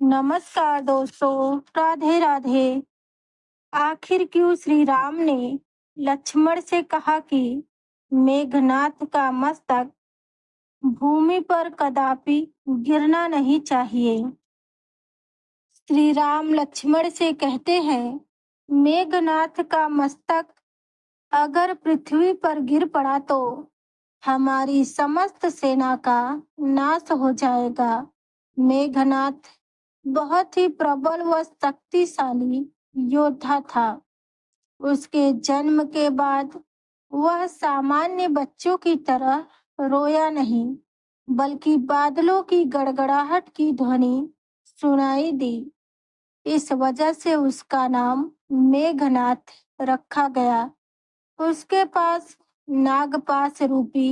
नमस्कार दोस्तों, राधे राधे। आखिर क्यों श्री राम ने लक्ष्मण से कहा कि मेघनाथ का मस्तक भूमि पर कदापि गिरना नहीं चाहिए। श्री राम लक्ष्मण से कहते हैं, मेघनाथ का मस्तक अगर पृथ्वी पर गिर पड़ा तो हमारी समस्त सेना का नाश हो जाएगा। मेघनाथ बहुत ही प्रबल व शक्तिशाली योद्धा था। उसके जन्म के बाद वह सामान्य बच्चों की तरह रोया नहीं, बल्कि बादलों की गड़गड़ाहट की ध्वनि सुनाई दी। इस वजह से उसका नाम मेघनाथ रखा गया। उसके पास नागपाश रूपी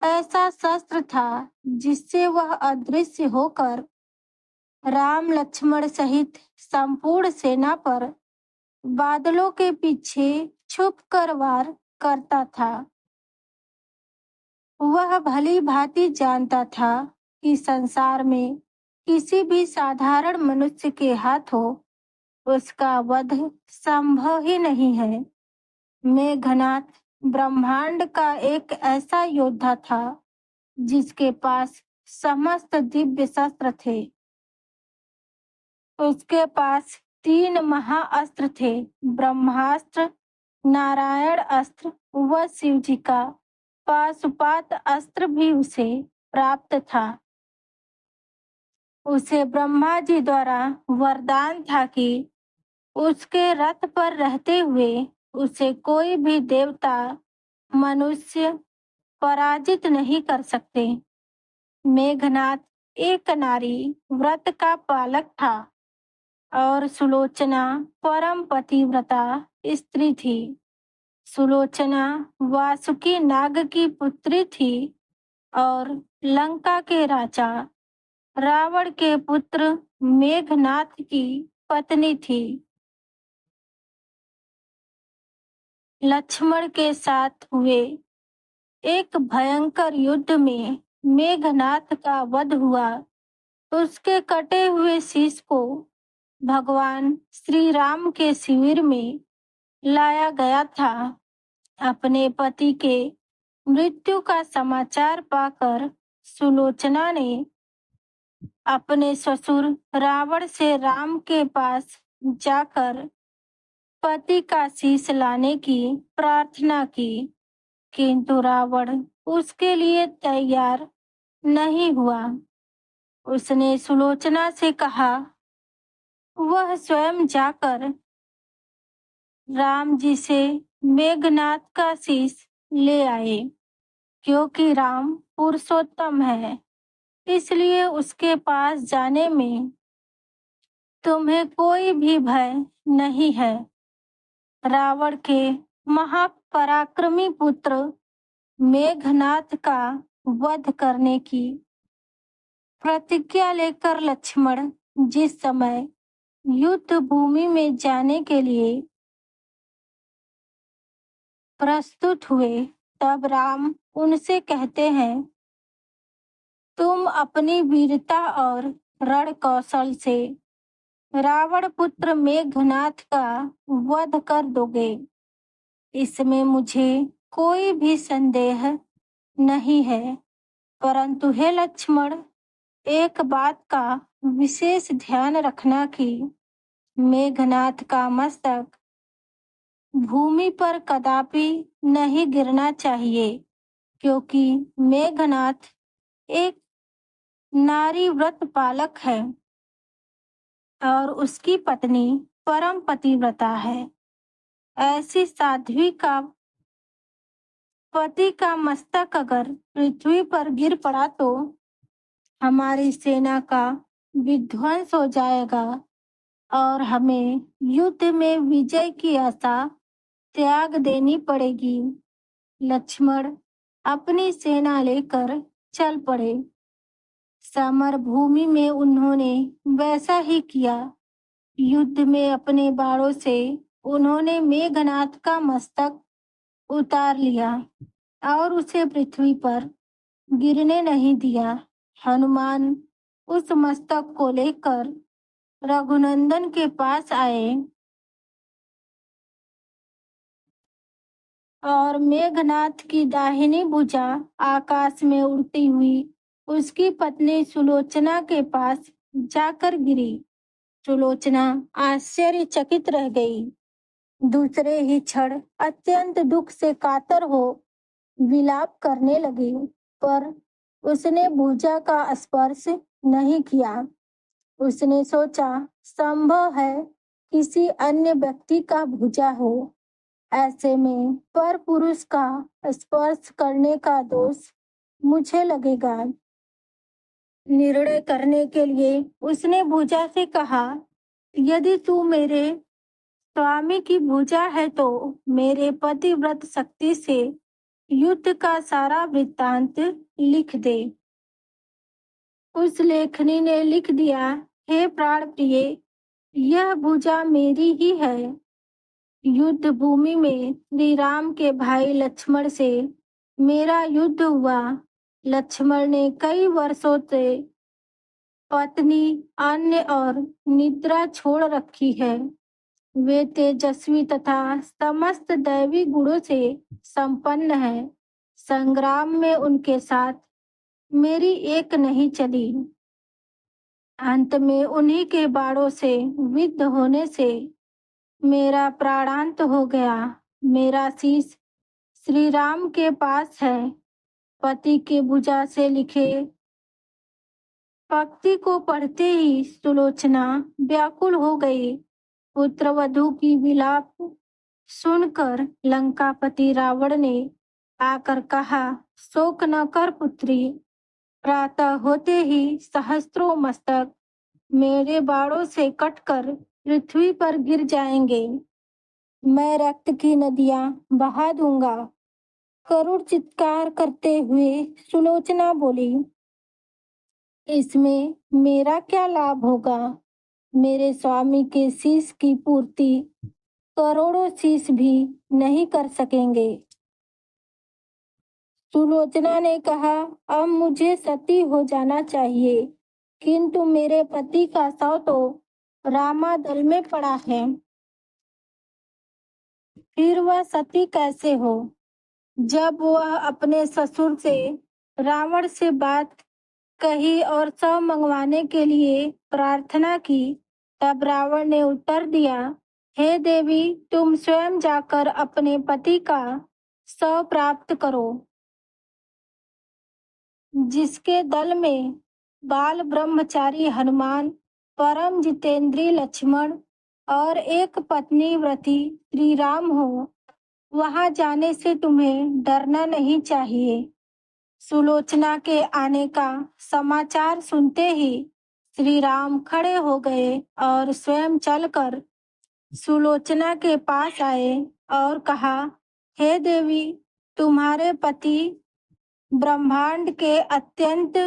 ऐसा शस्त्र था जिससे वह अदृश्य होकर राम लक्ष्मण सहित संपूर्ण सेना पर बादलों के पीछे छुपकर वार करता था। वह भली भांति जानता था कि संसार में किसी भी साधारण मनुष्य के हाथों उसका वध संभव ही नहीं है। मेघनाथ ब्रह्मांड का एक ऐसा योद्धा था जिसके पास समस्त दिव्य शस्त्र थे। उसके पास 3 महाअस्त्र थे, ब्रह्मास्त्र, नारायण अस्त्र व शिव जी का पाशुपात अस्त्र भी उसे प्राप्त था। उसे ब्रह्मा जी द्वारा वरदान था कि उसके रथ पर रहते हुए उसे कोई भी देवता मनुष्य पराजित नहीं कर सकते। मेघनाथ एक नारी व्रत का पालक था और सुलोचना परम पतिव्रता स्त्री थी। सुलोचना वासुकी नाग की पुत्री थी और लंका के राजा रावण के पुत्र मेघनाथ की पत्नी थी। लक्ष्मण के साथ हुए एक भयंकर युद्ध में मेघनाथ का वध हुआ। उसके कटे हुए शीश को भगवान श्री राम के शिविर में लाया गया था। अपने पति के मृत्यु का समाचार पाकर सुलोचना ने अपने ससुर रावण से राम के पास जाकर पति का शीश लाने की प्रार्थना की, किंतु रावण उसके लिए तैयार नहीं हुआ। उसने सुलोचना से कहा, वह स्वयं जाकर राम जी से मेघनाथ का शीश ले आए। क्योंकि राम पुरुषोत्तम है, इसलिए उसके पास जाने में तुम्हें कोई भी भय नहीं है। रावण के महापराक्रमी पुत्र मेघनाथ का वध करने की प्रतिज्ञा लेकर लक्ष्मण जिस समय युद्ध भूमि में जाने के लिए प्रस्तुत हुए, तब राम उनसे कहते हैं, तुम अपनी वीरता और रण कौशल से रावण पुत्र मेघनाथ का वध कर दोगे। इसमें मुझे कोई भी संदेह नहीं है, परंतु हे लक्ष्मण, एक बात का विशेष ध्यान रखना कि मेघनाथ का मस्तक भूमि पर कदापि नहीं गिरना चाहिए, क्योंकि मेघनाथ एक नारी व्रत पालक है और उसकी पत्नी परम पतिव्रता है। ऐसी साध्वी का पति का मस्तक अगर पृथ्वी पर गिर पड़ा तो हमारी सेना का विध्वंस हो जाएगा और हमें युद्ध में विजय की आशा त्याग देनी पड़ेगी। लक्ष्मण अपनी सेना लेकर चल पड़े। समर भूमि में उन्होंने वैसा ही किया। युद्ध में अपने बाणों से उन्होंने मेघनाथ का मस्तक उतार लिया और उसे पृथ्वी पर गिरने नहीं दिया। हनुमान उस मस्तक को लेकर रघुनंदन के पास आए और मेघनाथ की दाहिनी भुजा आकाश में उड़ती हुई उसकी पत्नी सुलोचना के पास जाकर गिरी। सुलोचना आश्चर्यचकित रह गई। दूसरे ही क्षण अत्यंत दुख से कातर हो विलाप करने लगी, पर उसने भुजा का स्पर्श नहीं किया। उसने सोचा, संभव है किसी अन्य व्यक्ति का भुजा हो। ऐसे में पर पुरुष का स्पर्श करने का दोष मुझे लगेगा। निर्णय करने के लिए उसने भुजा से कहा, यदि तू मेरे स्वामी की भुजा है तो मेरे पतिव्रत शक्ति से युद्ध का सारा वृत्तांत लिख दे। उस लेखनी ने लिख दिया, हे प्राण प्रिय, यह भुजा मेरी ही है। युद्ध भूमि में श्री राम के भाई लक्ष्मण से मेरा युद्ध हुआ। लक्ष्मण ने कई वर्षों से पत्नी, अन्न और निद्रा छोड़ रखी है। वे तेजस्वी तथा समस्त दैवी गुणों से संपन्न है। संग्राम में उनके साथ मेरी एक नहीं चली। अंत में उन्हीं के बाणों से विद्ध होने से मेरा प्राणांत हो गया। मेरा शीश श्री राम के पास है। पति के भुजा से लिखे पंक्ति को पढ़ते ही सुलोचना व्याकुल हो गई। पुत्रवधू की विलाप सुनकर लंकापति रावण ने आकर कहा, शोक न कर पुत्री, प्रातः होते ही सहस्त्रों मस्तक मेरे बाणों से कटकर पृथ्वी पर गिर जाएंगे। मैं रक्त की नदियां बहा दूंगा। करुण चित्कार करते हुए सुलोचना बोली, इसमें मेरा क्या लाभ होगा? मेरे स्वामी के शीश की पूर्ति करोड़ों शीश भी नहीं कर सकेंगे। सुलोचना ने कहा, अब मुझे सती हो जाना चाहिए, किंतु मेरे पति का शव तो रामादल में पड़ा है। फिर वह सती कैसे हो? जब वह अपने ससुर से रावण से बात कही और शव मंगवाने के लिए प्रार्थना की, तब रावण ने उत्तर दिया, हे देवी, तुम स्वयं जाकर अपने पति का शव प्राप्त करो। जिसके दल में बाल ब्रह्मचारी हनुमान, परम जितेंद्री लक्ष्मण और एक पत्नी व्रती श्री राम हो, वहां जाने से तुम्हें डरना नहीं चाहिए। सुलोचना के आने का समाचार सुनते ही श्री राम खड़े हो गए और स्वयं चलकर सुलोचना के पास आए और कहा, हे देवी, तुम्हारे पति ब्रह्मांड के अत्यंत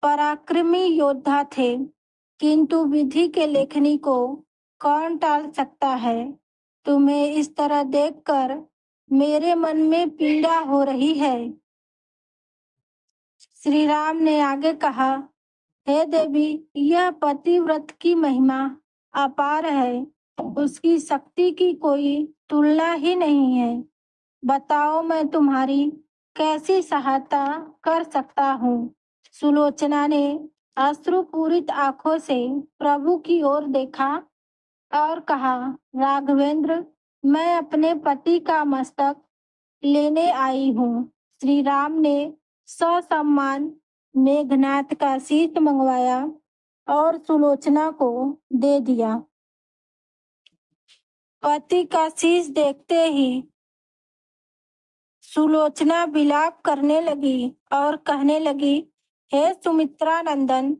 पराक्रमी योद्धा थे, किंतु विधि के लेखनी को कौन टाल सकता है? तुम्हें इस तरह देखकर मेरे मन में पीड़ा हो रही है। श्री राम ने आगे कहा, हे देवी, यह पतिव्रत की महिमा अपार है। उसकी शक्ति की कोई तुलना ही नहीं है। बताओ, मैं तुम्हारी कैसी सहायता कर सकता हूँ? सुलोचना ने अश्रुपूरित आंखों से प्रभु की ओर देखा और कहा, राघवेंद्र, मैं अपने पति का मस्तक लेने आई हूँ। श्री राम ने ससम्मान मेघनाथ का शीश मंगवाया और सुलोचना को दे दिया। पति का शीश देखते ही सुलोचना विलाप करने लगी और कहने लगी, हे सुमित्रा नंदन,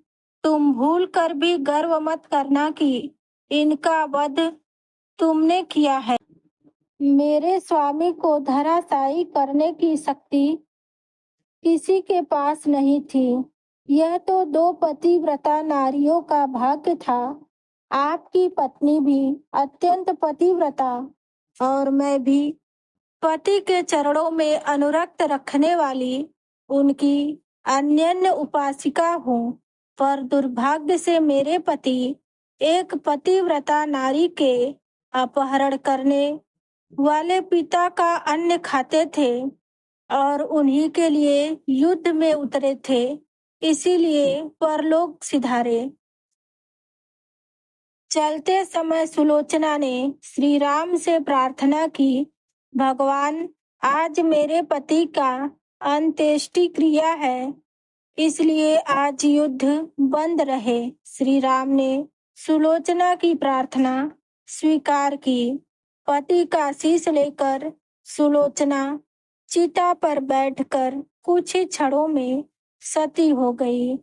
तुम भूल कर भी गर्व मत करना कि इनका वध तुमने किया है। मेरे स्वामी को धराशायी करने की शक्ति किसी के पास नहीं थी। यह तो दो पतिव्रता नारियों का भाग्य था। आपकी पत्नी भी अत्यंत पतिव्रता और मैं भी पति के चरणों में अनुरक्त रखने वाली उनकी अनन्य उपासिका हूँ, पर दुर्भाग्य से मेरे पति एक पतिव्रता नारी के अपहरण करने वाले पिता का अन्न खाते थे और उन्हीं के लिए युद्ध में उतरे थे, इसीलिए परलोक सिधारे। चलते समय सुलोचना ने श्री राम से प्रार्थना की, भगवान, आज मेरे पति का अंत्येष्टि क्रिया है, इसलिए आज युद्ध बंद रहे। श्री राम ने सुलोचना की प्रार्थना स्वीकार की। पति का शीश लेकर सुलोचना चिता पर बैठकर कुछ ही क्षणों में सती हो गई।